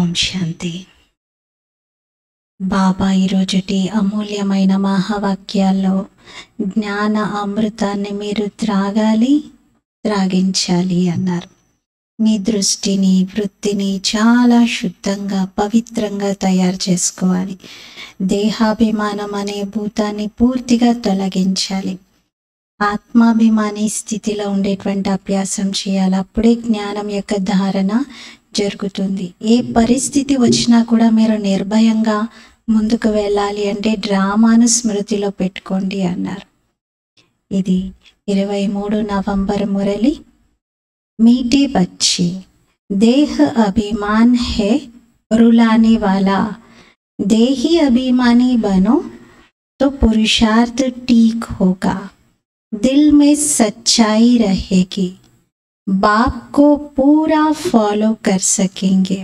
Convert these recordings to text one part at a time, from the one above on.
ఓం శాంతి. బాబా ఈరోజుటి అమూల్యమైన మహావాక్యాల్లో జ్ఞాన అమృతాన్ని మీరు త్రాగించాలి అన్నారు. మీ దృష్టిని, వృత్తిని చాలా శుద్ధంగా, పవిత్రంగా తయారు చేసుకోవాలి. దేహాభిమానం అనే భూతాన్ని పూర్తిగా తొలగించాలి. ఆత్మాభిమాని స్థితిలో ఉండేటువంటి అభ్యాసం చేయాలి. అప్పుడే జ్ఞానం యొక్క ధారణ జరుగుతుంది. ఏ పరిస్థితి వచ్చినా కూడా మీరు నిర్భయంగా ముందుకు వెళ్ళాలి అంటే డ్రామాను స్మృతిలో పెట్టుకోండి అన్నారు. ఇది 23 నవంబర్ మురళి. मीठे बच्चे, देह अभिमान है रुलाने वाला, देही अभिमानी बनो तो पुरुषार्थ ठीक होगा, दिल में सच्चाई रहेगी, बाप को पूरा फॉलो कर सकेंगे.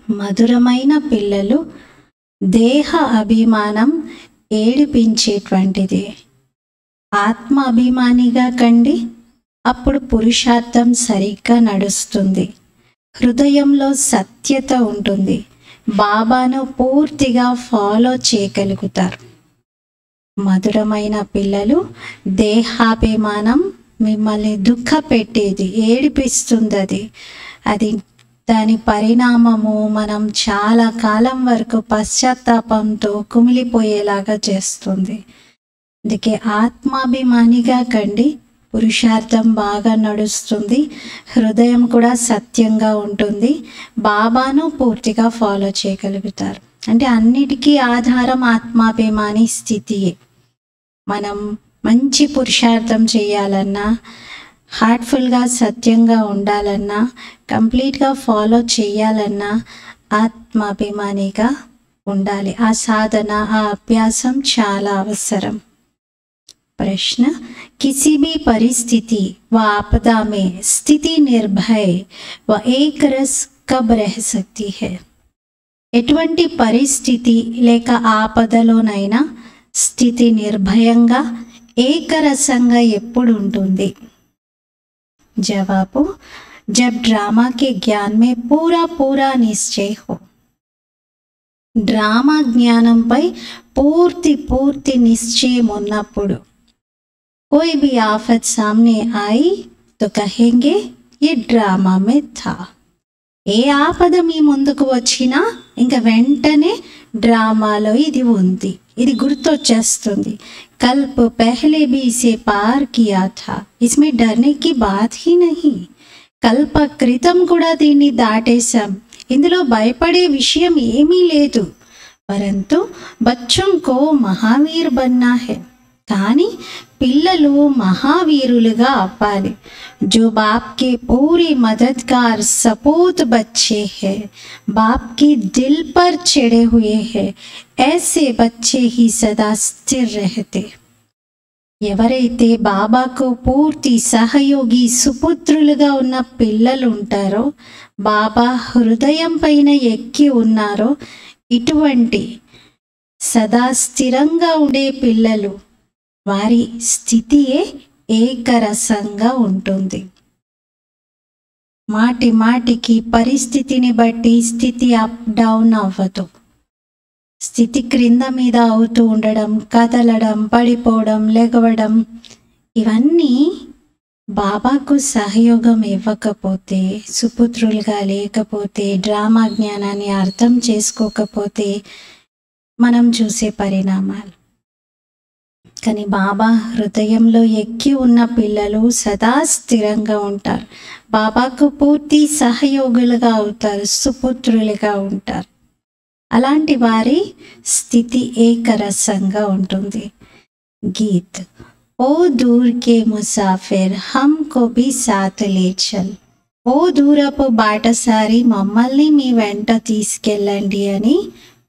మధురమైన పిల్లలు, దేహ అభిమానం ఏడిపించేటువంటిది. ఆత్మ అభిమానిగా కండి, అప్పుడు పురుషార్థం సరిగ్గా నడుస్తుంది. హృదయంలో సత్యత ఉంటుంది. బాబాను పూర్తిగా ఫాలో చేయగలుగుతారు. మధురమైన పిల్లలు, దేహాభిమానం మిమ్మల్ని దుఃఖ పెట్టేది, ఏడిపిస్తుంది. అది దాని పరిణామము మనం చాలా కాలం వరకు పశ్చాత్తాపంతో కుమిలిపోయేలాగా చేస్తుంది. అందుకే ఆత్మాభిమానిగా కండి, పురుషార్థం బాగా నడుస్తుంది. హృదయం కూడా సత్యంగా ఉంటుంది. బాబాను పూర్తిగా ఫాలో చేయగలుగుతారు. అంటే అన్నిటికీ ఆధారం ఆత్మాభిమాని స్థితియే. మనం మంచి పురుషార్థం చేయాలన్నా, హార్ట్ఫుల్గా సత్యంగా ఉండాలన్నా, కంప్లీట్గా ఫాలో చేయాలన్నా ఆత్మాభిమానిగా ఉండాలి. ఆ సాధన, ఆ అభ్యాసం చాలా అవసరం. प्रश्न, किसी भी परिस्थिति व आपदा में स्थिति निर्भय व एक रस कब रह सकती है? ఎటువంటి పరిస్థితి లేక ఆపదలోనైనా స్థితి నిర్భయంగా, ఏకరసంగా ఎప్పుడు ఉంటుంది? జవాబు, जब ड्रामा के ज्ञान में पूरा निश्चय हो. డ్రామా జ్ఞానంపై పూర్తి నిశ్చయం ఉన్నప్పుడు, कोई भी आफत सामने आई तो कहेंगे ये ड्रामा में था. ఏ ఆపద మీ ముందుకు వచ్చినా ఇంకా వెంటనే డ్రామాలో ఇది ఉంది, ఇది గుర్తొచ్చేస్తుంది. కల్ప పహలే भी इसे पार किया था, इसमें डरने की बात ही नहीं. కల్ప క్రితం కూడా దీన్ని దాటేశాం, ఇందులో భయపడే విషయం ఏమీ లేదు. పరంతు బచ్చోं को महावीर बनना है. కానీ పిల్లలు మహావీరులుగా అవ్వాలి. जो बाप के पूरी मददगार सपूत बच्चे हैं, बाप की दिल पर चढ़े हुए हैं, ऐसे बच्चे ही सदा स्थिर रहते. ఎవరైతే బాబాకు పూర్తి సహయోగి సుపుత్రులుగా ఉన్న పిల్లలు ఉంటారో, బాబా హృదయం పైన ఎక్కి ఉన్నారో, ఇటువంటి సదా స్థిరంగా ఉండే పిల్లలు, వారి స్థితియే ఏకరసంగా ఉంటుంది. మాటికి పరిస్థితిని బట్టి స్థితి అప్ డౌన్ అవ్వదు. స్థితి క్రింద మీద అవుతూ ఉండడం, కదలడం, పడిపోవడం, లెగవడం, ఇవన్నీ బాబాకు సహయోగం ఇవ్వకపోతే, సుపుత్రులుగా లేకపోతే, డ్రామా జ్ఞానాన్ని అర్థం చేసుకోకపోతే మనం చూసే పరిణామాలు. కానీ బాబా హృదయంలో ఎక్కి ఉన్న పిల్లలు సదా స్థిరంగా ఉంటారు. బాబాకు పూర్తి సహయోగులుగా అవుతారు, సుపుత్రులుగా ఉంటారు. అలాంటి వారి స్థితి ఏకరసంగా ఉంటుంది. గీత్, ఓ దూర్ కే ముసాఫిర్ హమ్కో భీ సాత్ లే చల్. ఓ దూరపు బాటసారి, మమ్మల్ని మీ వెంట తీసుకెళ్ళండి అని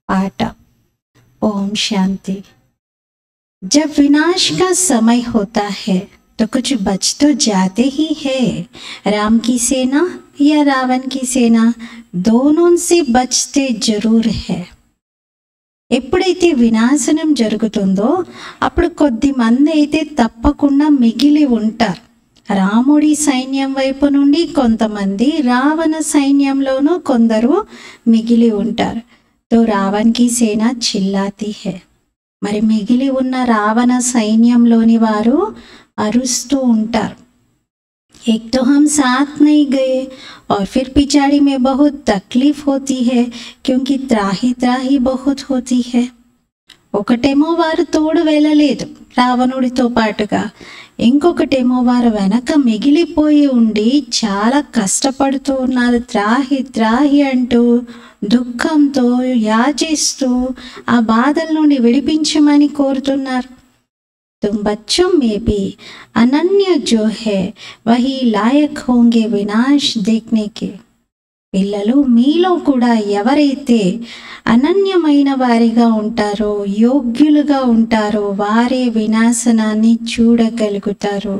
పాట. ఓం శాంతి. जब विनाश का समय होता है तो कुछ बच तो जाते ही है. राम की सेना या रावण की सेना, दोनों से बचते जरूर है. ఎప్పుడైతే వినాశనం జరుగుతుందో అప్పుడు కొద్ది మంది అయితే తప్పకుండా మిగిలి ఉంటారు. రాముడి సైన్యం వైపు నుండి కొంతమంది, రావణ సైన్యంలోనూ కొందరు మిగిలి ఉంటారు. తో రావణ్ కి సేన చిల్లాతి హై. మరి మిగిలి ఉన్న రావణ సైన్యంలోని వారు అరుస్తూ ఉంటారు. एक तो हम साथ नहीं गए और फिर पिछाड़ी में बहुत तकलीफ होती है क्योंकि त्राही त्राही बहुत होती है. ఒకటేమో వారు తోడు వెళ్ళలేదు రావణుడితో పాటుగా, ఇంకొకటేమో వారు వెనక మిగిలిపోయి ఉండి చాలా కష్టపడుతూ ఉన్నారు. త్రాహి త్రాహి అంటూ దుఃఖంతో యాచిస్తూ ఆ బాధల నుండి విడిపించమని కోరుతున్నారు. तुम बच्चों में भी अनन्य जो है वही लायक होंगे विनाश देखने के. పిల్లలు మీలో కూడా ఎవరైతే అనన్యమైన వారిగా ఉంటారో, యోగ్యులుగా ఉంటారో వారే వినాశనాన్ని చూడగలుగుతారు.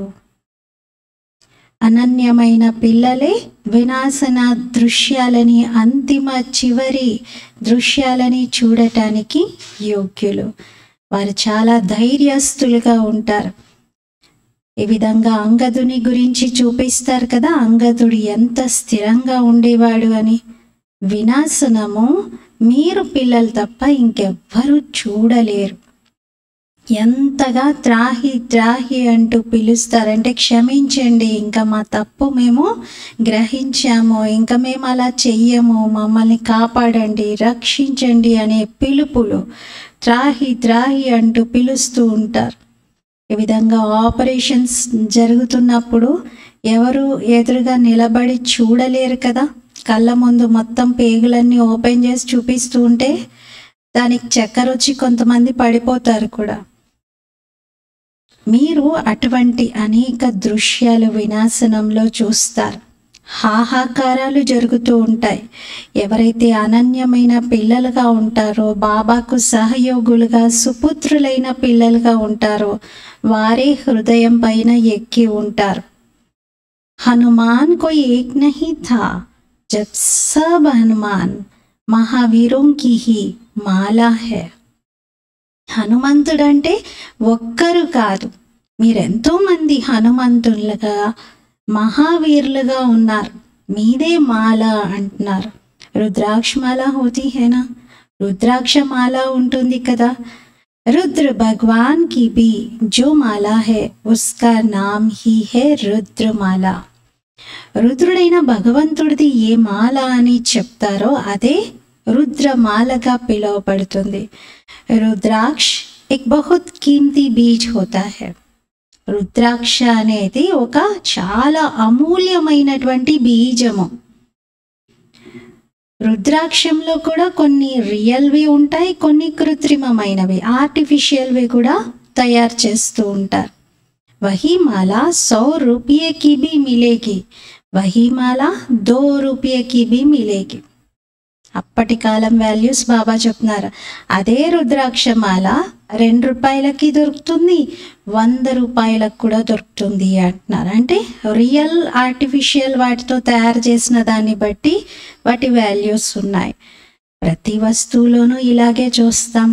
అనన్యమైన పిల్లలే వినాశన దృశ్యాలని, అంతిమ చివరి దృశ్యాలని చూడటానికి యోగ్యులు. వారు చాలా ధైర్యస్తులుగా ఉంటారు. ఈ విధంగా అంగదుని గురించి చూపిస్తారు కదా, అంగదుడు ఎంత స్థిరంగా ఉండేవాడు అని. వినాశనము మీరు పిల్లలు తప్ప ఇంకెవ్వరూ చూడలేరు. ఎంతగా త్రాహి త్రాహి అంటూ పిలుస్తారంటే, క్షమించండి, ఇంకా మా తప్పు మేము గ్రహించాము, ఇంకా మేము అలా చెయ్యము, మమ్మల్ని కాపాడండి, రక్షించండి అనే పిలుపులు త్రాహి త్రాహి అంటూ పిలుస్తూ ఉంటారు. ఈ విధంగా ఆపరేషన్స్ జరుగుతున్నప్పుడు ఎవరు ఎదురుగా నిలబడి చూడలేరు కదా. కళ్ళ ముందు మొత్తం పేగులన్నీ ఓపెన్ చేసి చూపిస్తూ ఉంటే దానికి చక్కెర వచ్చి కొంతమంది పడిపోతారు కూడా. మీరు అటువంటి అనేక దృశ్యాలు వినాశనంలో చూస్తారు. హాహాకారాలు జరుగుతూ ఉంటాయి. ఎవరైతే అనన్యమైన పిల్లలుగా ఉంటారో, బాబాకు సహయోగులుగా సుపుత్రులైన పిల్లలుగా ఉంటారో వారే హృదయం పైన ఎక్కి ఉంటారు. హనుమాన్ को एक नहीं था जब सब हनुमान महावीरों की ही माला है. హనుమంతుడంటే ఒక్కరు కాదు, మీరెంతో మంది హనుమంతులుగా మహావీరులుగా ఉన్నారు. మీదే మాల అంటున్నారు. రుద్రాక్ష మాల హోతీ హేనా, రుద్రాక్ష మాల ఉంటుంది కదా. रुद्र भगवान की भी जो माला है उसका नाम ही है रुद्रमाला. రుద్రుడైన భగవంతుడిది ఏ మాల అని చెప్తారో అదే రుద్రమాలగా పిలువబడుతుంది. రుద్రాక్ష एक बहुत कीमती बीज होता है. రుద్రాక్ష అనేది ఒక చాలా అమూల్యమైనటువంటి బీజము. రుద్రాక్షంలో కూడా కొన్ని రియల్వి ఉంటాయి, కొన్ని కృత్రిమమైనవి, ఆర్టిఫిషియల్వి కూడా తయారు చేస్తూ ఉంటారు. వహీ మాల 100 రూపాయకి भी मिलेगी, వహీ మాల 2 రూపాయకి भी मिलेगी. అప్పటి కాలం వాల్యూస్ బాబా చెప్తున్నారు. అదే రుద్రాక్షమాల 2 రూపాయలకి దొరుకుతుంది, 100 రూపాయలకు కూడా దొరుకుతుంది అంటున్నారు. అంటే రియల్ ఆర్టిఫిషియల్ వాటితో తయారు చేసిన దాన్ని బట్టి వాటి వాల్యూస్ ఉన్నాయి. ప్రతి వస్తువులోనూ ఇలాగే చూస్తాం.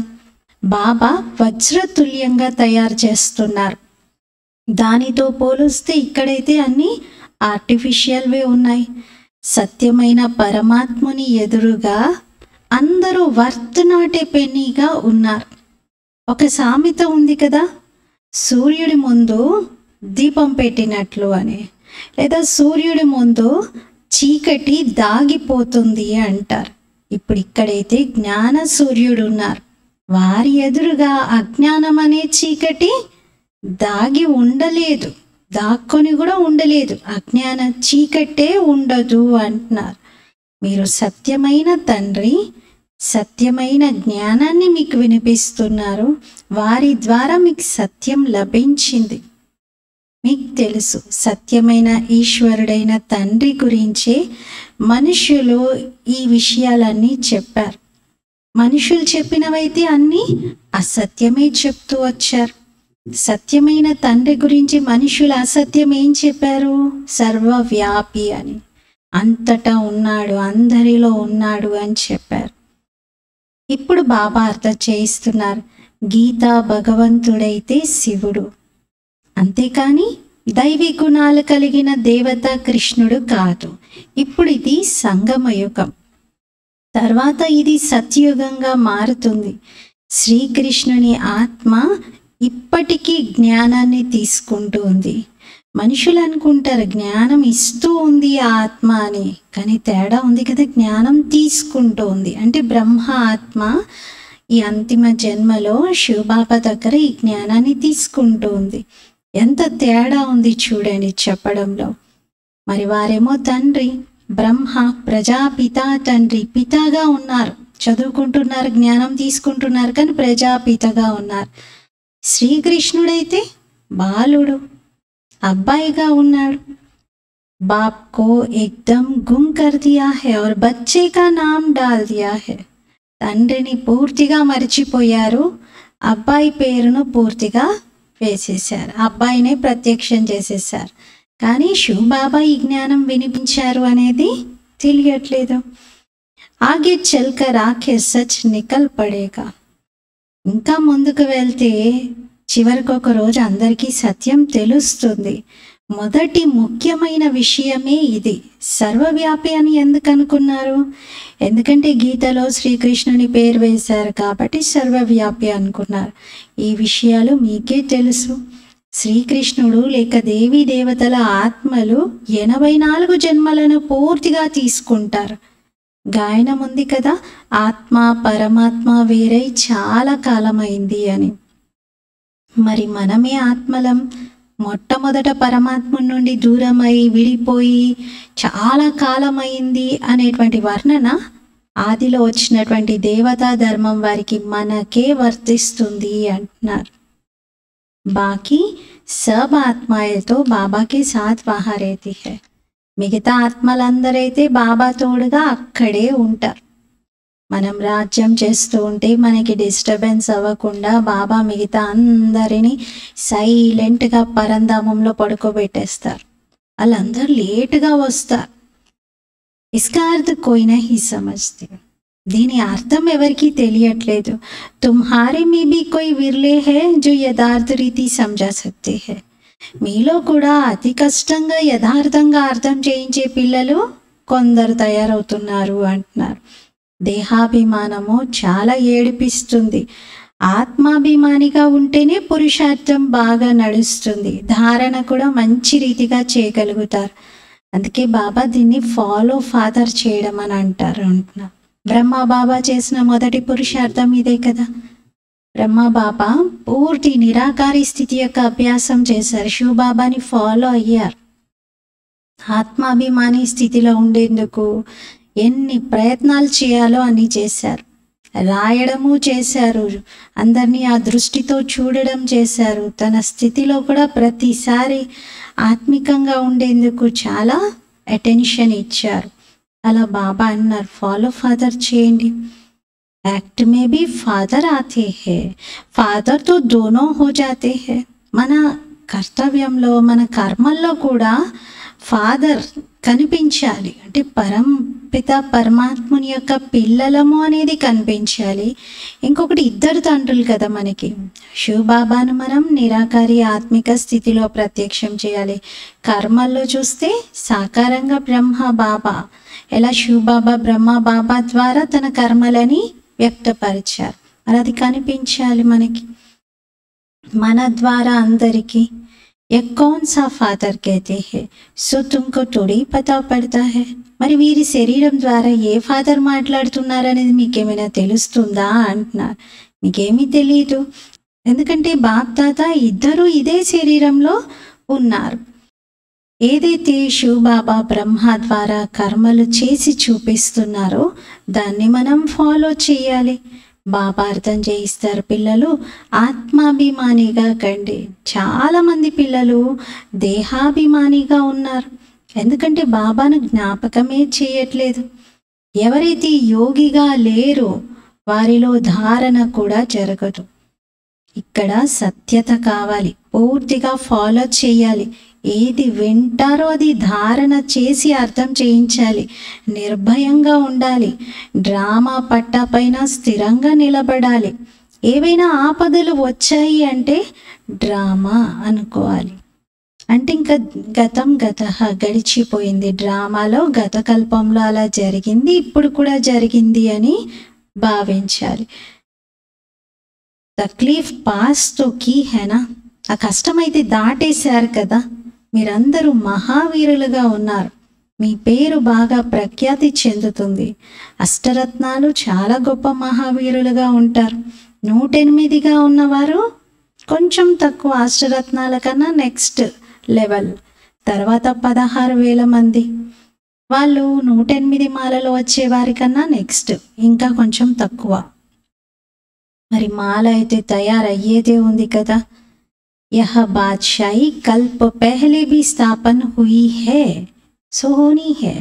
బాబా వజ్రతుల్యంగా తయారు చేస్తున్నారు. దానితో పోలిస్తే ఇక్కడైతే అన్నీ ఆర్టిఫిషియల్వే ఉన్నాయి. సత్యమైన పరమాత్ముని ఎదురుగా అందరూ వర్త్ నాటే పెన్నీగా ఉన్నారు. ఒక సామెత ఉంది కదా, సూర్యుడి ముందు దీపం పెట్టినట్లు అని, లేదా సూర్యుడి ముందు చీకటి దాగిపోతుంది అంటారు. ఇప్పుడు ఇక్కడైతే జ్ఞాన సూర్యుడు ఉన్నారు. వారి ఎదురుగా అజ్ఞానం అనే చీకటి దాగి ఉండలేదు, దాక్కొని కూడా ఉండలేదు. అజ్ఞాన చీకటే ఉండదు అంటున్నారు. మీరు సత్యమైన తండ్రి సత్యమైన జ్ఞానాన్ని మీకు వినిపిస్తున్నారు. వారి ద్వారా మీకు సత్యం లభించింది. మీకు తెలుసు సత్యమైన ఈశ్వరుడైన తండ్రి గురించే మనుషులు ఈ విషయాలన్నీ చెప్పారు. మనుషులు చెప్పినవైతే అన్నీ అసత్యమే చెప్తూ వచ్చారు. సత్యమైన తండ్రి గురించి మనుషులు అసత్యం ఏం చెప్పారు? సర్వవ్యాపి అని, అంతటా ఉన్నాడు, అందరిలో ఉన్నాడు అని చెప్పారు. ఇప్పుడు బాబా అర్థం చేయిస్తున్నారు, గీతా భగవంతుడైతే శివుడు, అంతేకాని దైవీ గుణాలు కలిగిన దేవత కృష్ణుడు కాదు. ఇప్పుడు ఇది సంగమయుగం, తర్వాత ఇది సత్యయుగంగా మారుతుంది. శ్రీకృష్ణుని ఆత్మ ఇప్పటికీ జ్ఞానాన్ని తీసుకుంటూ ఉంది. మనుషులు అనుకుంటారు జ్ఞానం ఇస్తూ ఉంది ఆ ఆత్మ అని, కానీ తేడా ఉంది కదా. జ్ఞానం తీసుకుంటూ ఉంది అంటే బ్రహ్మ ఆత్మ ఈ అంతిమ జన్మలో శివబాబా దగ్గర ఈ జ్ఞానాన్ని తీసుకుంటూ ఉంది. ఎంత తేడా ఉంది చూడండి చెప్పడంలో. మరి వారేమో తండ్రి బ్రహ్మ, ప్రజాపిత తండ్రి, పితగా ఉన్నారు, చదువుకుంటున్నారు, జ్ఞానం తీసుకుంటున్నారు, కానీ ప్రజాపితగా ఉన్నారు. శ్రీకృష్ణుడైతే బాలుడు, అబ్బాయిగా ఉన్నాడు. బాప్ కో ఎక్దమ్ గుమ్ కర్ దియా హై और बच्चे का नाम डाल दिया है. తండ్రిని పూర్తిగా మర్చిపోయారు, అబ్బాయి పేరును పూర్తిగా వేసేశారు, అబ్బాయినే ప్రత్యక్షం చేసేసారు. కానీ శివబాబా ఈ జ్ఞానం వినిపించారు అనేది తెలియట్లేదు. ఆగే చల్కర్ ఆఖే సచ్ నికల్ పడేగా. ఇంకా ముందుకు వెళ్తే చివరికి ఒక రోజు అందరికీ సత్యం తెలుస్తుంది. మొదటి ముఖ్యమైన విషయమే ఇది. సర్వవ్యాపి అని ఎందుకు అనుకున్నారు? ఎందుకంటే గీతలో శ్రీకృష్ణుని పేరు వేశారు కాబట్టి సర్వవ్యాపి అనుకున్నారు. ఈ విషయాలు మీకే తెలుసు. శ్రీకృష్ణుడు లేక దేవీ దేవతల ఆత్మలు 84 జన్మలను పూర్తిగా తీసుకుంటారు. గాయనం ఉంది కదా, ఆత్మ పరమాత్మ వేరై చాలా కాలమైంది అని. మరి మనమే ఆత్మలం. మొట్టమొదట పరమాత్మ నుండి దూరమై విడిపోయి చాలా కాలమైంది అనేటువంటి వర్ణన ఆదిలో వచ్చినటువంటి దేవతా ధర్మం వారికి మనకే వర్తిస్తుంది అంటున్నారు. బాకీ సబ్ ఆత్మాయతో బాబాకి సాత్ వహా రేతి హై. మిగతా ఆత్మలందరైతే బాబా తోడుగా అక్కడే ఉంటారు. మనం రాజ్యం చేస్తూ ఉంటే మనకి డిస్టర్బెన్స్ అవ్వకుండా బాబా మిగతా అందరినీ సైలెంట్గా పరంధామంలో పడుకోబెట్టేస్తారు. వాళ్ళందరూ లేటుగా వస్తారు. ఇస్కా అర్థ కోయినా హీ సమజ్తే. దీని అర్థం ఎవరికి తెలియట్లేదు. తుమ్హారే మీ భీ కోయి విర్లే హై జో యథార్థ రీతి సమజా సక్తే హై. మీలో కూడా అతి కష్టంగా యథార్థంగా అర్థం చేయించే పిల్లలు కొందరు తయారవుతున్నారు అంటున్నారు. దేహాభిమానము చాలా ఏడిపిస్తుంది. ఆత్మాభిమానిగా ఉంటేనే పురుషార్థం బాగా నడుస్తుంది, ధారణ కూడా మంచి రీతిగా చేయగలుగుతారు. అందుకే బాబా దీన్ని ఫాలో ఫాదర్ చేయడం అని అంటారు అంటున్నారు. బ్రహ్మ బాబా చేసిన మొదటి పురుషార్థం ఇదే కదా. బ్రహ్మ బాబా పూర్తి నిరాకారి స్థితి యొక్క అభ్యాసం చేశారు, శివబాబాని ఫాలో అయ్యారు. ఆత్మాభిమాని స్థితిలో ఉండేందుకు ఎన్ని ప్రయత్నాలు చేయాలో అన్ని చేశారు. రాయడము చేశారు, అందరినీ ఆ దృష్టితో చూడడం చేశారు. తన స్థితిలో కూడా ప్రతిసారి ఆత్మికంగా ఉండేందుకు చాలా అటెన్షన్ ఇచ్చారు. అలా బాబా అన్నారు ఫాలో ఫాదర్ చేయండి. యాక్ట్ మే బీ ఫాదర్ ఆతే హే, ఫాదర్ తో దోనో హో జాతే హే. మన కర్తవ్యంలో మన కర్మల్లో కూడా ఫాదర్ కనిపించాలి. అంటే పిత పరమాత్ముని యొక్క పిల్లలము అనేది కనిపించాలి. ఇంకొకటి ఇద్దరు తండ్రులు కదా మనకి. శివబాబాను మనం నిరాకారి ఆత్మిక స్థితిలో ప్రత్యక్షం చేయాలి. కర్మల్లో చూస్తే సాకారంగా బ్రహ్మ బాబా, ఎలా శివబాబా బ్రహ్మ బాబా ద్వారా తన కర్మలని వ్యక్తపరిచారు, మరి అది కనిపించాలి మనకి. మన ద్వారా అందరికీ ये कौन सा फादर कहते हैं सो तुमको थोड़ी पता पड़ता है. మరి వీరి శరీరం ద్వారా ఏ ఫాదర్ మాట్లాడుతున్నారనేది మీకేమైనా తెలుస్తుందా అంటున్నారు. మీకేమీ తెలియదు, ఎందుకంటే బాప్ తాత ఇద్దరు ఇదే శరీరంలో ఉన్నారు. ఏదైతే శివబాబా బ్రహ్మ ద్వారా కర్మలు చేసి చూపిస్తున్నారో దాన్ని మనం ఫాలో చేయాలి. బాబా అర్థం చేయిస్తారు, పిల్లలు ఆత్మాభిమానిగా కండి. చాలామంది పిల్లలు దేహాభిమానిగా ఉన్నారు, ఎందుకంటే బాబాను జ్ఞాపకమే చేయట్లేదు. ఎవరైతే యోగిగా లేరో వారిలో ధారణ కూడా జరగదు. ఇక్కడ సత్యత కావాలి, పూర్తిగా ఫాలో చేయాలి. ఏది వింటారో అది ధారణ చేసి అర్థం చేయించాలి. నిర్భయంగా ఉండాలి. డ్రామా పట్టాపైన స్థిరంగా నిలబడాలి. ఏవైనా ఆపదలు వచ్చాయి అంటే డ్రామా అనుకోవాలి. అంటే ఇంకా గతం గతః గడిచిపోయింది. డ్రామాలో గత కల్పంలో అలా జరిగింది, ఇప్పుడు కూడా జరిగింది అని భావించాలి. తక్లీఫ్ పాస్ తో కీ హేనా, ఆ కష్టమైతే దాటేశారు కదా, మీరందరూ మహావీరులుగా ఉన్నారు, మీ పేరు బాగా ప్రఖ్యాతి చెందుతుంది. అష్టరత్నాలు చాలా గొప్ప మహావీరులుగా ఉంటారు. 108గా ఉన్నవారు కొంచెం తక్కువ, అష్టరత్నాల కన్నా నెక్స్ట్ లెవెల్. తర్వాత 16,000 మంది, వాళ్ళు 108 మాలలో వచ్చేవారి కన్నా నెక్స్ట్ ఇంకా కొంచెం తక్కువ. మరి మాల అయితే తయారయ్యేదే ఉంది కదా. యహ బాద్షాయి కల్ప పెహలే భీ స్థాపన హుయి హే సో హోనీ హే.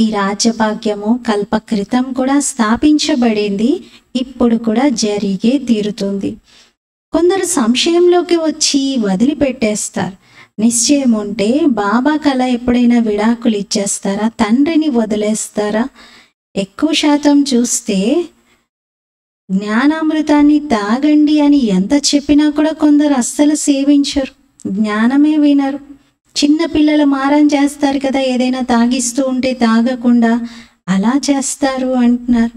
ఈ రాజ్యభాగ్యము కల్ప క్రితం కూడా స్థాపించబడింది, ఇప్పుడు కూడా జరిగే తీరుతుంది. కొందరు సంశయంలోకి వచ్చి వదిలిపెట్టేస్తారు. నిశ్చయం ఉంటే బాబా కళ ఎప్పుడైనా విడాకులు ఇచ్చేస్తారా, తండ్రిని వదిలేస్తారా? ఎక్కువ శాతం చూస్తే జ్ఞానామృతాన్ని తాగండి అని ఎంత చెప్పినా కూడా కొందరు అస్సలు సేవించరు, జ్ఞానమే వినరు. చిన్న పిల్లలు మారం చేస్తారు కదా, ఏదైనా తాగిస్తూ ఉంటే తాగకుండా అలా చేస్తారు అంటున్నారు.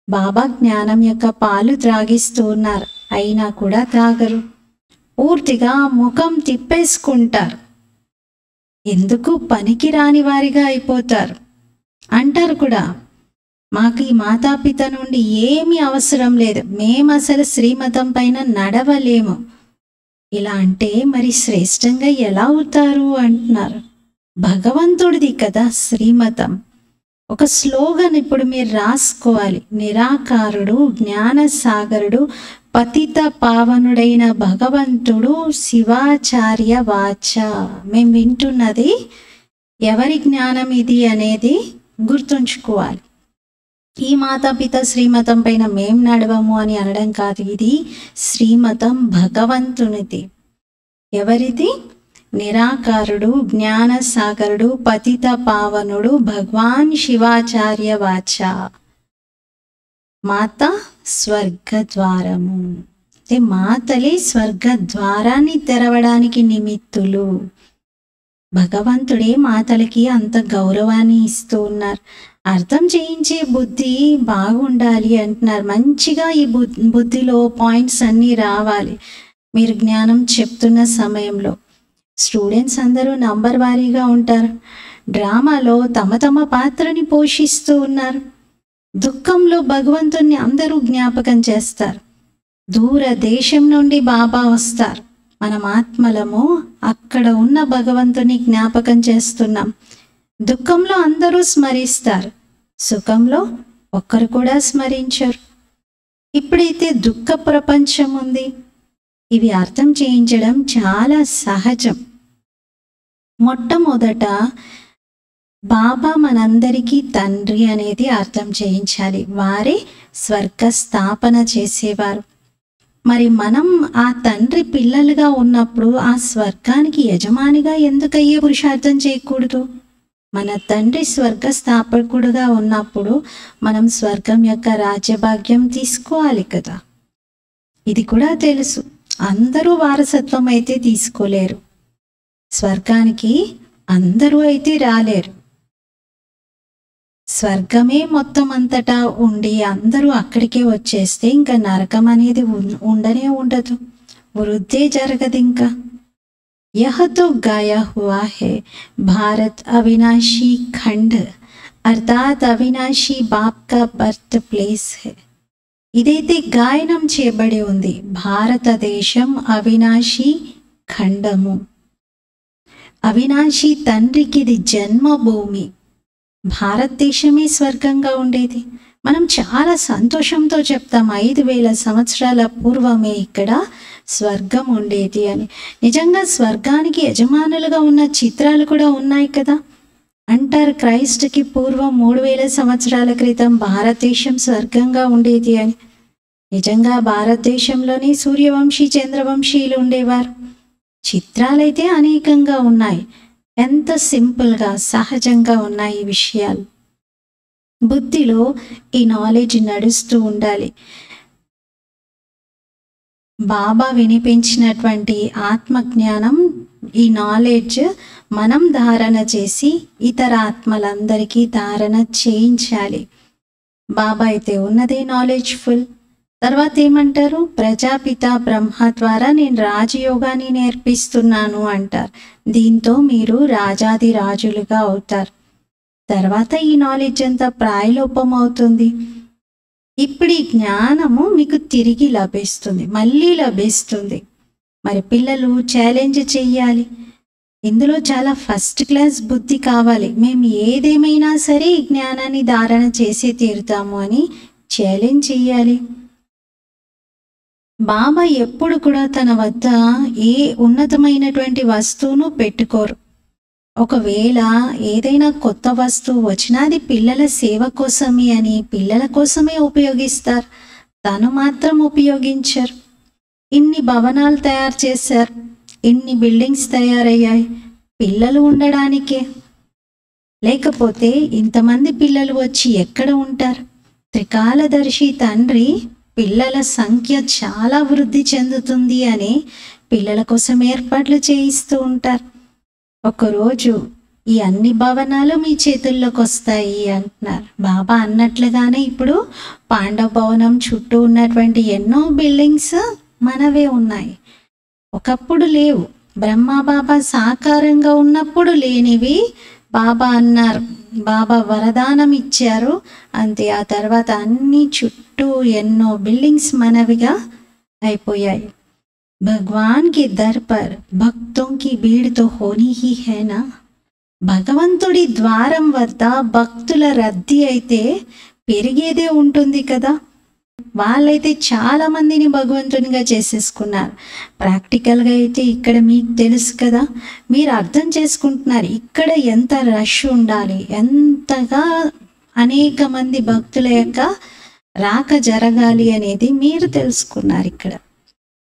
బాబా జ్ఞానం యొక్క పాలు త్రాగిస్తూ ఉన్నారు, అయినా కూడా తాగరు. పూర్తిగా ముఖం తిప్పేసుకుంటారు, ఎందుకు పనికి రాని వారిగా అయిపోతారు. అంటారు కూడా, మాకు ఈ మాతాపిత నుండి ఏమీ అవసరం లేదు, మేము అసలు శ్రీమతం పైన నడవలేము. ఇలా అంటే మరి శ్రేష్టంగా ఎలా అవుతారు అంటున్నారు. భగవంతుడిది కదా శ్రీమతం. ఒక స్లోగన్ ఇప్పుడు మీరు రాసుకోవాలి. నిరాకారుడు, జ్ఞానసాగరుడు, పతిత పావనుడైన భగవంతుడు శివాచార్య వాచ. మేము వింటున్నది ఎవరి జ్ఞానం ఇది అనేది గుర్తుంచుకోవాలి. ఈ మాతాపిత శ్రీమతం పైన మేం నడవము అని అనడం కాదు, ఇది శ్రీమతం భగవంతునిది. ఎవరిది? నిరాకారుడు, జ్ఞానసాగరుడు, పతిత పావనుడు భగవాన్ శివాచార్య వాచ. మాత స్వర్గద్వారము, అంటే మాతలే స్వర్గద్వారాన్ని తెరవడానికి నిమిత్తులు. భగవంతుడే మాతలకి అంత గౌరవాన్ని ఇస్తూ ఉన్నారు. అర్థం చేయించే బుద్ధి బాగుండాలి అంటున్నారు. మంచిగా ఈ బుద్ధిలో పాయింట్స్ అన్నీ రావాలి మీరు జ్ఞానం చెప్తున్న సమయంలో. స్టూడెంట్స్ అందరూ నంబర్ వారీగా ఉంటారు. డ్రామాలో తమ తమ పాత్రని పోషిస్తూ ఉన్నారు. దుఃఖంలో భగవంతుణ్ణి అందరూ జ్ఞాపకం చేస్తారు. దూర దేశం నుండి బాబా వస్తారు, మనం ఆత్మలము అక్కడ ఉన్న భగవంతుని జ్ఞాపకం చేస్తున్నాం. దుఃఖంలో అందరూ స్మరిస్తారు, సుఖంలో ఒక్కరు కూడా స్మరించరు. ఇప్పుడైతే దుఃఖ ప్రపంచం ఉంది. ఇవి అర్థం చేయించడం చాలా సహజం. మొట్టమొదట బాబా మనందరికీ తండ్రి అనేది అర్థం చేయించాలి. వారే స్వర్గ స్థాపన చేసేవారు. మరి మనం ఆ తండ్రి పిల్లలుగా ఉన్నప్పుడు ఆ స్వర్గానికి యజమానిగా ఎందుకయ్యే పురుషార్థం చేయకూడదు? మన తండ్రి స్వర్గ స్థాపకుడుగా ఉన్నప్పుడు మనం స్వర్గం యొక్క రాజ్యభాగ్యం తీసుకోవాలి కదా. ఇది కూడా తెలుసు, అందరూ వారసత్వం అయితే తీసుకోలేరు, స్వర్గానికి అందరూ అయితే రాలేరు. స్వర్గమే మొత్తం అంతటా ఉండి అందరూ అక్కడికే వచ్చేస్తే ఇంకా నరకం అనేది ఉండనే ఉండదు, వృద్ధే జరగదు. ఇంకా यह तो गाया हुआ है भारत अविनाशी खंड अर्थात अविनाशी बाप का बर्थ प्लेस है. ఇదైతే గాయనం చేయబడి ఉంది. భారతదేశం అవినాశి ఖండము, అవినాశి తండ్రికి ఇది జన్మభూమి. భారతదేశమే స్వర్గంగా ఉండేది. మనం చాలా సంతోషంతో చెప్తాం 5,000 సంవత్సరాల పూర్వమే ఇక్కడ స్వర్గం ఉండేది అని. నిజంగా స్వర్గానికి యజమానులుగా ఉన్న చిత్రాలు కూడా ఉన్నాయి కదా. అంటారు క్రైస్ట్కి పూర్వం 3,000 సంవత్సరాల క్రితం భారతదేశం స్వర్గంగా ఉండేది అని. నిజంగా భారతదేశంలోని సూర్యవంశీ చంద్రవంశీయులు ఉండేవారు. చిత్రాలైతే అనేకంగా ఉన్నాయి. ఎంత సింపుల్గా సహజంగా ఉన్నాయి ఈ విషయాలు. బుద్ధిలో ఈ నాలెడ్జ్ నడుస్తూ ఉండాలి. బాబా వినిపించినటువంటి ఆత్మజ్ఞానం ఈ నాలెడ్జ్ మనం ధారణ చేసి ఇతర ఆత్మలందరికీ ధారణ చేయించాలి. బాబా అయితే ఉన్నదే నాలెడ్జ్ఫుల్. తర్వాత ఏమంటారు? ప్రజాపిత బ్రహ్మ ద్వారా నేను రాజయోగాన్ని నేర్పిస్తున్నాను అంటారు. దీంతో మీరు రాజాది రాజులుగా అవుతారు. తర్వాత ఈ నాలెడ్జ్ అంతా ప్రాయలోపం అవుతుంది. ఇప్పుడు ఈ జ్ఞానము మీకు తిరిగి లభిస్తుంది, మళ్ళీ లభిస్తుంది. మరి పిల్లలు ఛాలెంజ్ చెయ్యాలి. ఇందులో చాలా ఫస్ట్ క్లాస్ బుద్ధి కావాలి. మేము ఏదేమైనా సరే ఈ జ్ఞానాన్ని ధారణ చేసి తీరుతాము అని ఛాలెంజ్ చెయ్యాలి. బాబా ఎప్పుడు కూడా తన వద్ద ఏ ఉన్నతమైనటువంటి వస్తువును పెట్టుకోరు. ఒకవేళ ఏదైనా కొత్త వస్తువు వచ్చినా అది పిల్లల సేవ కోసమే అని పిల్లల కోసమే ఉపయోగిస్తారు. తను మాత్రం ఉపయోగించరు. ఇన్ని భవనాలు తయారు చేశారు, ఇన్ని బిల్డింగ్స్ తయారయ్యాయి పిల్లలు ఉండడానికే. లేకపోతే ఇంతమంది పిల్లలు వచ్చి ఎక్కడ ఉంటారు? త్రికాలదర్శి తండ్రి పిల్లల సంఖ్య చాలా వృద్ధి చెందుతుంది అని పిల్లల కోసం ఏర్పాట్లు చేయిస్తూ ఉంటారు. ఒకరోజు ఈ అన్ని భవనాలు మీ చేతుల్లోకి వస్తాయి అంటున్నారు. బాబా అన్నట్లుగానే ఇప్పుడు పాండవ భవనం చుట్టూ ఉన్నటువంటి ఎన్నో బిల్డింగ్స్ మనవే ఉన్నాయి. ఒకప్పుడు లేవు. బ్రహ్మ బాబా సాకారంగా ఉన్నప్పుడు లేనివి బాబా అన్నారు. బాబా వరదానం ఇచ్చారు అంతే. ఆ తర్వాత అన్ని చుట్టూ ఎన్నో బిల్డింగ్స్ మనవిగా అయిపోయాయి. భగవాన్ కి దర్ పర్ భక్తోं की भीड़ तो होनी ही है ना. భగవంతుడి ద్వారం వద్ద భక్తుల రద్దీ అయితే పెరిగేదే ఉంటుంది కదా. వాళ్ళైతే చాలా మందిని భగవంతునిగా చేసేసుకున్నారు. ప్రాక్టికల్గా అయితే ఇక్కడ మీకు తెలుసు కదా, మీరు అర్థం చేసుకుంటున్నారు ఇక్కడ ఎంత రష్ ఉండాలి, ఎంతగా అనేక మంది భక్తుల యొక్క రాక జరగాలి అనేది మీరు తెలుసుకున్నారు. ఇక్కడ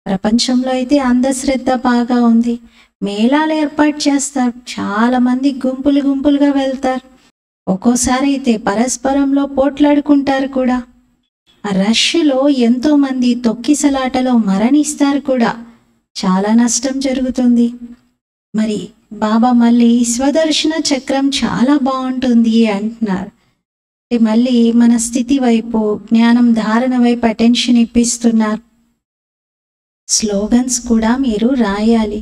ప్రపంచంలో అయితే అంధశ్రద్ధ బాగా ఉంది. మేళాలు ఏర్పాటు చేస్తారు, చాలా మంది గుంపులు గుంపులుగా వెళ్తారు. ఒక్కోసారి అయితే పరస్పరంలో పోట్లాడుకుంటారు కూడా. ఆ రష్లో ఎంతో మంది తొక్కిసలాటలో మరణిస్తారు కూడా. చాలా నష్టం జరుగుతుంది. మరి బాబా మళ్ళీ స్వదర్శన చక్రం చాలా బాగుంటుంది అంటున్నారు. మళ్ళీ మన స్థితి వైపు, జ్ఞానం ధారణ వైపు అటెన్షన్ ఇప్పిస్తున్నారు. స్లోగన్స్ కూడా మీరు రాయాలి.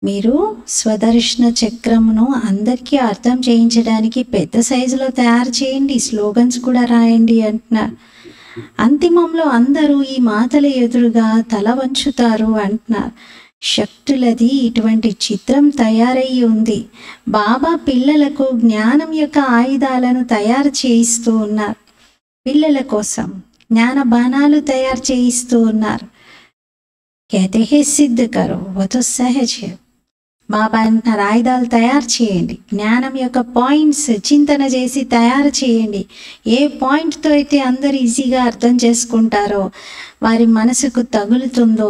మీరు స్వదర్శన చక్రమును అందరికీ అర్థం చేయించడానికి పెద్ద సైజులో తయారు చేయండి, స్లోగన్స్ కూడా రాయండి అంటున్నారు. అంతిమంలో అందరూ ఈ మాటల ఎదురుగా తల వంచుతారు అంటున్నారు. శక్తులది ఇటువంటి చిత్రం తయారయ్యి ఉంది. బాబా పిల్లలకు జ్ఞానం యొక్క ఆయుధాలను తయారు చేయిస్తూ ఉన్నారు. పిల్లల కోసం జ్ఞాన బాణాలు తయారు చేయిస్తూ ఉన్నారు. कहते हैं सिद्ध करो वो तो सहज है. బాబా అంటున్నారు ఆయుధాలు తయారు చేయండి, జ్ఞానం యొక్క పాయింట్స్ చింతన చేసి తయారు చేయండి. ఏ పాయింట్తో అయితే అందరు ఈజీగా అర్థం చేసుకుంటారో, వారి మనసుకు తగులుతుందో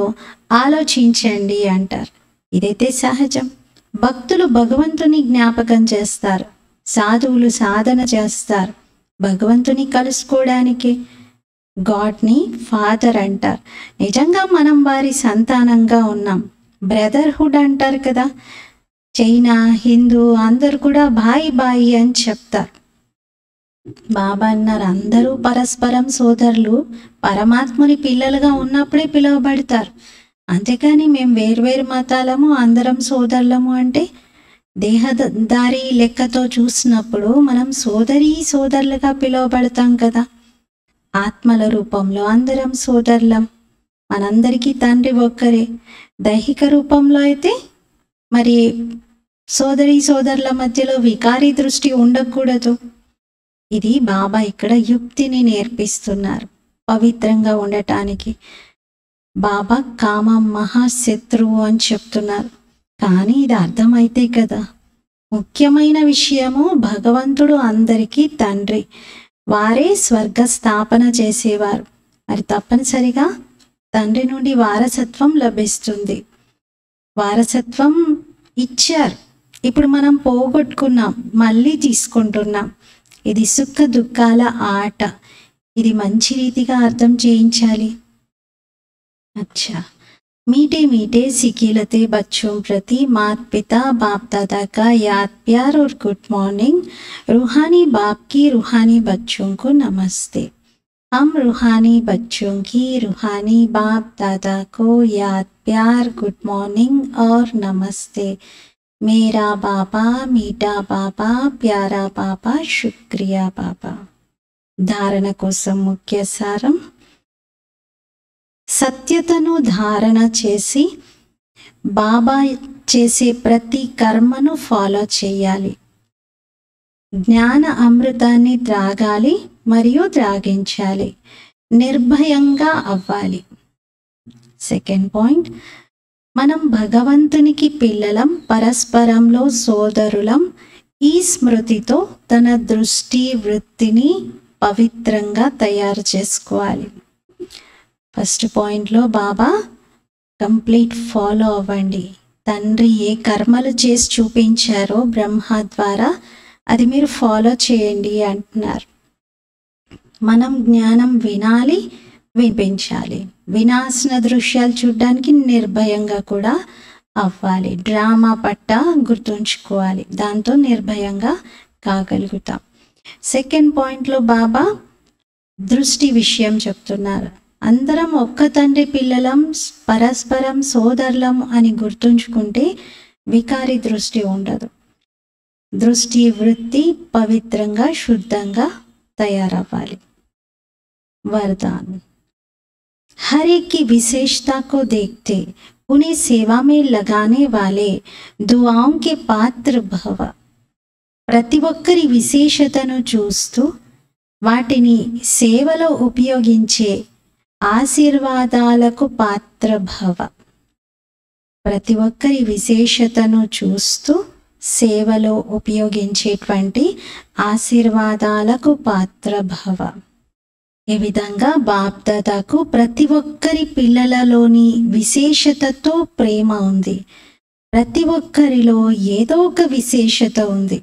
ఆలోచించండి అంటారు. ఇదైతే సహజం. భక్తులు భగవంతుని జ్ఞాపకం చేస్తారు, సాధువులు సాధన చేస్తారు భగవంతుని కలుసుకోవడానికి. గాడ్ని ఫాదర్ అంటారు. నిజంగా మనం వారి సంతానంగా ఉన్నాం. బ్రదర్హుడ్ అంటారు కదా. చైనా, హిందూ అందరు కూడా బాయి బాయి అని చెప్తారు. బాబా అన్నారు అందరూ పరస్పరం సోదరులు, పరమాత్ముని పిల్లలుగా ఉన్నప్పుడే పిలువబడతారు. అంతేకాని మేము వేర్వేరు మతాలము అందరం సోదరులము అంటే దేహదారి లెక్కతో చూసినప్పుడు మనం సోదరులుగా పిలువబడతాం కదా. ఆత్మల రూపంలో అందరం సోదరులం, మనందరికీ తండ్రి ఒక్కరే. దైహిక రూపంలో అయితే మరి సోదరుల మధ్యలో వికారీ దృష్టి ఉండకూడదు. ఇది బాబా ఇక్కడ యుక్తిని నేర్పిస్తున్నారు పవిత్రంగా ఉండటానికి. బాబా కామం మహాశత్రువు అని చెప్తున్నారు. కానీ ఇది అర్థమైతే కదా. ముఖ్యమైన విషయము భగవంతుడు అందరికీ తండ్రి, వారే స్వర్గ స్థాపన చేసేవారు. మరి తప్పనిసరిగా తండ్రి నుండి వారసత్వం లభిస్తుంది. వారసత్వం ఇచ్చారు, ఇప్పుడు మనం పోగొట్టుకున్నాం, మళ్ళీ తీసుకుంటున్నాం. ఇది సుఖ దుఃఖాల ఆట. ఇది మంచి రీతిగా అర్థం చేయించాలి. అచ్చా, मीठे मीठे सिखिलते बच्चों प्रति माता पिता बाप दादा का याद प्यार और गुड मॉर्निंग। रूहानी बाप की रूहानी बच्चों को नमस्ते। हम रूहानी बच्चों की रूहानी बाप दादा को याद प्यार गुड मॉर्निंग और नमस्ते। मेरा बाबा मीठा बाबा प्यारा बाबा शुक्रिया बाबा। धारण कोसम मुख्य सारम। సత్యతను ధారణ చేసి బాబా చేసే ప్రతి కర్మను ఫాలో చేయాలి. జ్ఞాన అమృతాన్ని త్రాగాలి మరియు త్రాగించాలి. నిర్భయంగా అవ్వాలి. సెకండ్ పాయింట్, మనం భగవంతునికి పిల్లలం, పరస్పరంలో సోదరులం. ఈ స్మృతితో తన దృష్టి వృత్తిని పవిత్రంగా తయారు చేసుకోవాలి. ఫస్ట్ పాయింట్లో బాబా కంప్లీట్ ఫాలో అవ్వండి. తండ్రి ఏ కర్మలు చేసి చూపించారో బ్రహ్మ ద్వారా అది మీరు ఫాలో చేయండి అంటున్నారు. మనం జ్ఞానం వినాలి, వినిపించాలి. వినాల్సిన దృశ్యాలు చూడడానికి నిర్భయంగా కూడా అవ్వాలి. డ్రామా పట్ట గుర్తుంచుకోవాలి, దాంతో నిర్భయంగా కాగలుగుతాం. సెకండ్ పాయింట్లో బాబా దృష్టి విషయం చెప్తున్నారు. అందరం ఒక్క తండ్రి పిల్లలం, పరస్పరం సోదరులం అని గుర్తుంచుకుంటే వికారి దృష్టి ఉండదు. దృష్టి వృత్తి పవిత్రంగా శుద్ధంగా తయారవ్వాలి. वरदान, हर एक की विशेषता को देखते उन्हें सेवा में लगाने वाले दुआओं के पात्र भव. ప్రతి ఒక్కరి విశేషతను చూస్తూ వాటిని సేవలో ఉపయోగించే ఆశీర్వాదాలకు పాత్ర భవ. ప్రతి ఒక్కరి విశేషతను చూస్తూ సేవలో ఉపయోగించేటువంటి ఆశీర్వాదాలకు పాత్ర భవ. ఈ విధంగా బాప్దాదాకు ప్రతి ఒక్కరి పిల్లలలోని విశేషతతో ప్రేమ ఉంది. ప్రతి ఒక్కరిలో ఏదో ఒక విశేషత ఉంది,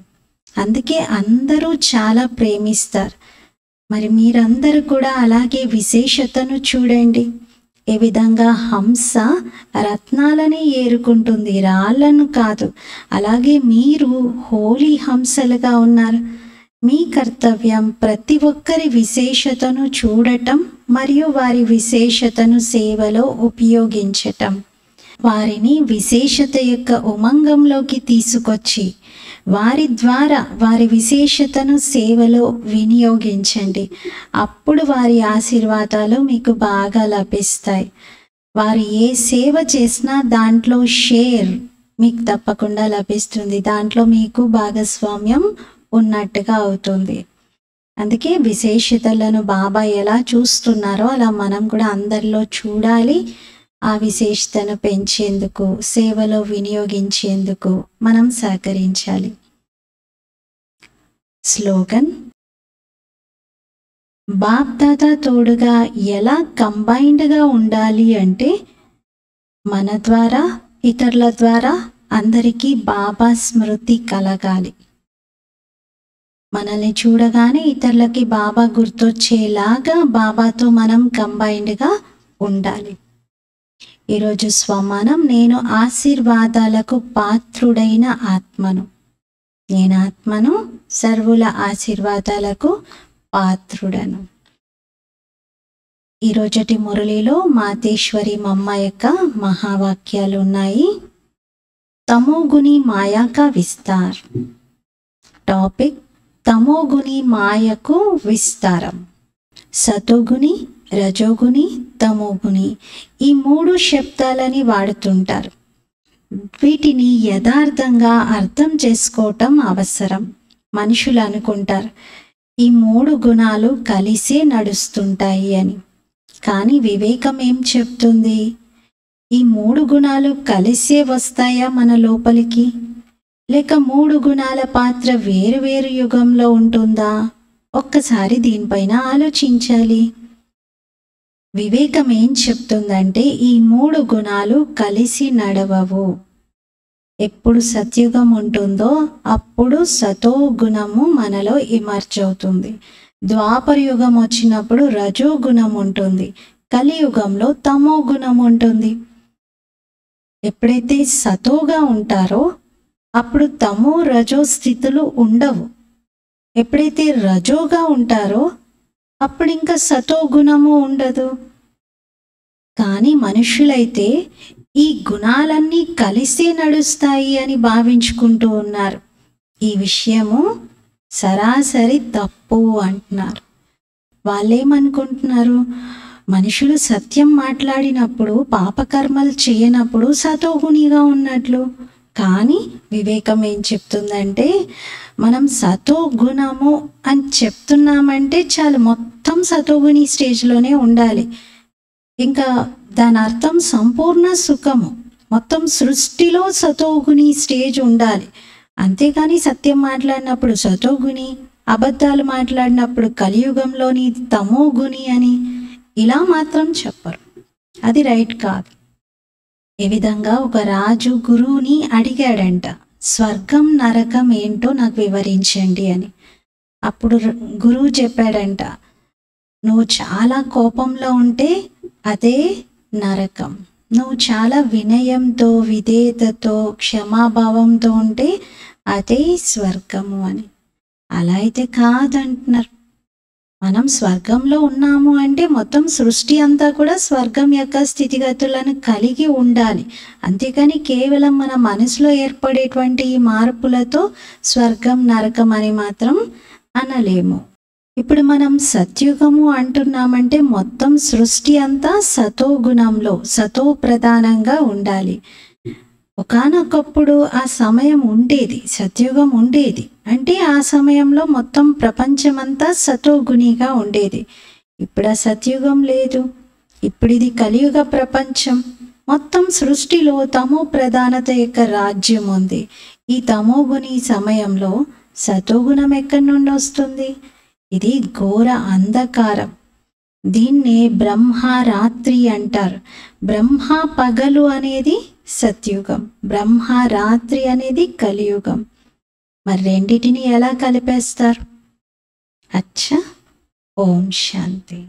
అందుకే అందరూ చాలా ప్రేమిస్తారు. మరి మీరందరూ కూడా అలాగే విశేషతను చూడండి. ఏ విధంగా హంస రత్నాలని ఏరుకుంటుంది, రాళ్లను కాదు. అలాగే మీరు హోలీ హంసలుగా ఉన్నారు. మీ కర్తవ్యం ప్రతి ఒక్కరి విశేషతను చూడటం మరియు వారి విశేషతను సేవలో ఉపయోగించటం. వారిని విశేషత యొక్క ఉమంగంలోకి తీసుకొచ్చి వారి ద్వారా వారి విశేషతను సేవలో వినియోగించండి. అప్పుడు వారి ఆశీర్వాదాలు మీకు బాగా లభిస్తాయి. వారు ఏ సేవ చేసినా దాంట్లో షేర్ మీకు తప్పకుండా లభిస్తుంది. దాంట్లో మీకు భాగస్వామ్యం ఉన్నట్టుగా అవుతుంది. అందుకే విశేషతలను బాబా ఎలా చూస్తున్నారో అలా మనం కూడా అందరిలో చూడాలి. ఆ విశేషతను పెంచేందుకు, సేవలో వినియోగించేందుకు మనం సహకరించాలి. స్లోగన్, బాప్ దాదా తోడుగా ఎలా కంబైన్డ్గా ఉండాలి అంటే మన ద్వారా ఇతరుల ద్వారా అందరికీ బాబా స్మృతి కలగాలి. మనల్ని చూడగానే ఇతరులకి బాబా గుర్తొచ్చేలాగా బాబాతో మనం కంబైన్డ్గా ఉండాలి. ఈరోజు స్వమానం, నేను ఆశీర్వాదాలకు పాత్రుడైన ఆత్మను. నేను ఆత్మను, సర్వుల ఆశీర్వాదాలకు పాత్రుడను. ఈరోజటి మురళిలో మాతేశ్వరి మమ్మ యొక్క మహావాక్యాలు ఉన్నాయి. తమోగుణి మాయాకా విస్తార్. టాపిక్ తమోగుణి మాయకు విస్తారం. సతోగుణి, రజోగుణి, తమోగుణి ఈ 3 శబ్దాలని వాడుతుంటారు. వీటిని యథార్థంగా అర్థం చేసుకోవటం అవసరం. మనుషులు అనుకుంటారు ఈ 3 గుణాలు కలిసే నడుస్తుంటాయి అని. కానీ వివేకం ఏం చెప్తుంది? ఈ 3 గుణాలు కలిసే వస్తాయా మన లోపలికి? లేక 3 గుణాల పాత్ర వేరు వేరు యుగంలో ఉంటుందా? ఒక్కసారి దీనిపైన ఆలోచించాలి. వివేకం ఏం చెప్తుందంటే ఈ 3 గుణాలు కలిసి నడవవు. ఎప్పుడు సత్యుగం ఉంటుందో అప్పుడు సతో గుణము మనలో ఎమర్జ్ అవుతుంది. ద్వాపర యుగం వచ్చినప్పుడు రజో గుణం ఉంటుంది. కలియుగంలో తమో గుణం ఉంటుంది. ఎప్పుడైతే సతోగా ఉంటారో అప్పుడు తమో రజో స్థితులు ఉండవు. ఎప్పుడైతే రజోగా ఉంటారో అప్పుడు ఇంకా సతో గుణము ఉండదు. కానీ మనుషులైతే ఈ గుణాలన్నీ కలిసే నడుస్తాయి అని భావించుకుంటూ ఉన్నారు. ఈ విషయము సరాసరి తప్పు అంటున్నారు. వాళ్ళేమనుకుంటున్నారు, మనుషులు సత్యం మాట్లాడినప్పుడు పాపకర్మలు చేయనప్పుడు సతోగుణిగా ఉన్నట్లు. కానీ వివేకం ఏం చెప్తుందంటే, మనం సతో గుణము అని చెప్తున్నామంటే చాలు, మొత్తం సతోగుణి స్టేజ్లోనే ఉండాలి. ఇంకా దాని అర్థం సంపూర్ణ సుఖము, మొత్తం సృష్టిలో సతోగుణి స్టేజ్ ఉండాలి. అంతేకాని సత్యం మాట్లాడినప్పుడు సతోగుణి, అబద్ధాలు మాట్లాడినప్పుడు కలియుగంలోని తమోగుణి అని ఇలా మాత్రం చెప్పరు. అది రైట్ కాదు. ఏ విధంగా ఒక రాజు గురువుని అడిగాడంట, స్వర్గం నరకం ఏంటో నాకు వివరించండి అని. అప్పుడు గురువు చెప్పాడంట, నువ్వు చాలా కోపంలో ఉంటే అదే నరకం, నువ్వు చాలా వినయంతో విధేయతతో క్షమాభావంతో ఉంటే అదే స్వర్గము అని. అలా అయితే కాదంటున్నారు. మనం స్వర్గంలో ఉన్నాము అంటే మొత్తం సృష్టి అంతా కూడా స్వర్గం యొక్క స్థితిగతులను కలిగి ఉండాలి. అంతేకాని కేవలం మన మనసులో ఏర్పడేటువంటి ఈ మార్పులతో స్వర్గం నరకం అని మాత్రం అనలేము. ఇప్పుడు మనం సత్యుగము అంటున్నామంటే మొత్తం సృష్టి అంతా సతో గుణంలో సతో ప్రధానంగా ఉండాలి. ఒకానొకప్పుడు ఆ సమయం ఉండేది, సత్యుగం ఉండేది. అంటే ఆ సమయంలో మొత్తం ప్రపంచమంతా సతోగుణిగా ఉండేది. ఇప్పుడు ఆ సత్యుగం లేదు. ఇప్పుడు ఇది కలియుగ ప్రపంచం. మొత్తం సృష్టిలో తమో ప్రధానత యొక్క రాజ్యం ఉంది. ఈ తమోగుణి సమయంలో సతోగుణం ఎక్కడి నుండి వస్తుంది? ఇది ఘోర అంధకారం. దీన్నే బ్రహ్మ రాత్రి అంటారు. బ్రహ్మ పగలు అనేది సత్యుగం, బ్రహ్మ రాత్రి అనేది కలియుగం. మరి రెండిటిని ఎలా కలిపేస్తారు? అచ్చా. ఓం శాంతి.